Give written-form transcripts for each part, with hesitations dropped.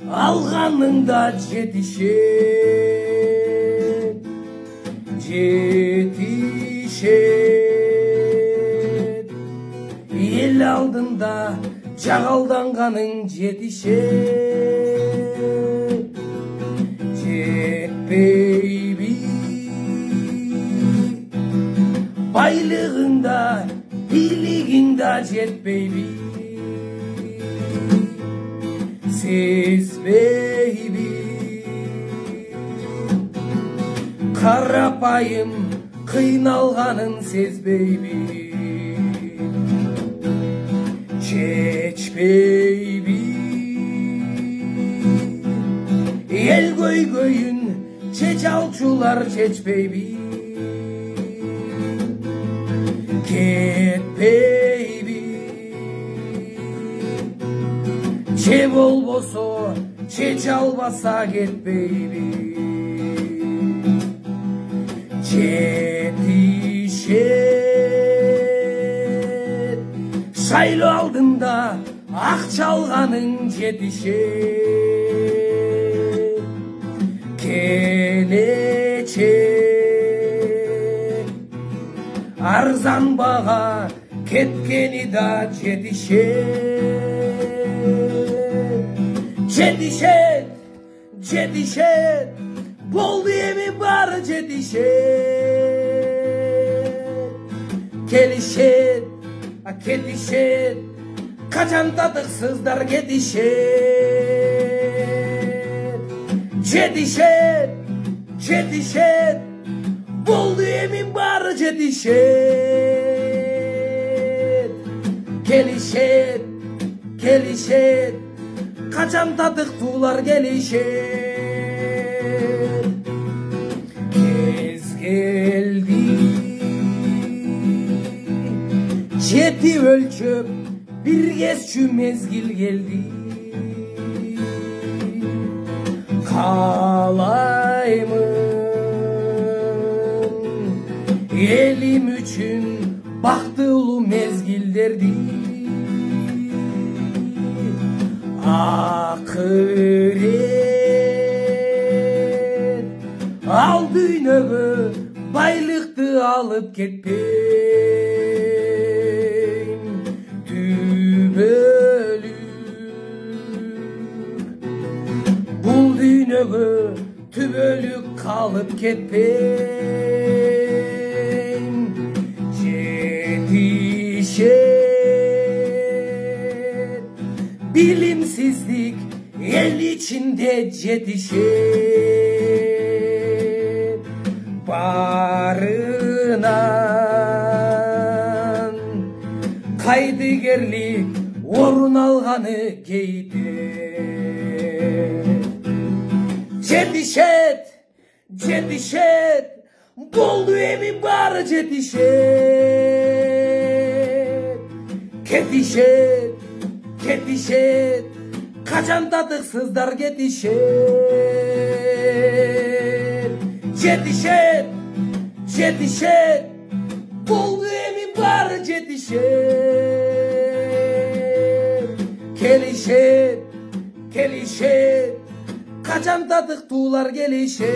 alganыңda жетишет, жетишет. Ел алдында жағалданғаның жетишет, жетпейби. Байлығыңда, билігіңда жетпейби. Сезбейби. Қарапайым қиналғанын сезбейби. Чечпейби. Ел көйгөйүн чече алчулар чечпейби. Кетпейби. Че болбосо чече албаса кетпейби. Жетишет. Шайлоо алдында акча алганың жетишет. Келечек. Арзан бага кеткени да жетишет. Жетишет, жетишет. Болду эми баары жетишет. Келишет, кетишет. Качан татыксыздар кетишет. Жетишет, жетишет. Болду эми баары жетишет. Келишет, келишет. Качан татыктуулар келишет. Кез келди. Жети өлчөп бир кезчү мезгил келди. Каалаймын элим үчүн бактылуу мезгилдерди. Акырет ал дүйнөгө байлыкты алып кетпейм. Түбөлүк бул дүйнөгө түбөлүк калып кетпейм. Жетишет. Bilimsizlik el içinde жетишет. Барынан кайдыгерлик орун алганы кейтет. Жетишет, жетишет. Болду эми баары жетишет. Кетишет, кетишет. Качан татыксыздар кетишет. Жетишет, жетишет. Болду эми баары жетишет. Келишет, келишет. Качан татыктуулар келишет.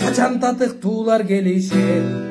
Качан татыктуулар келишет.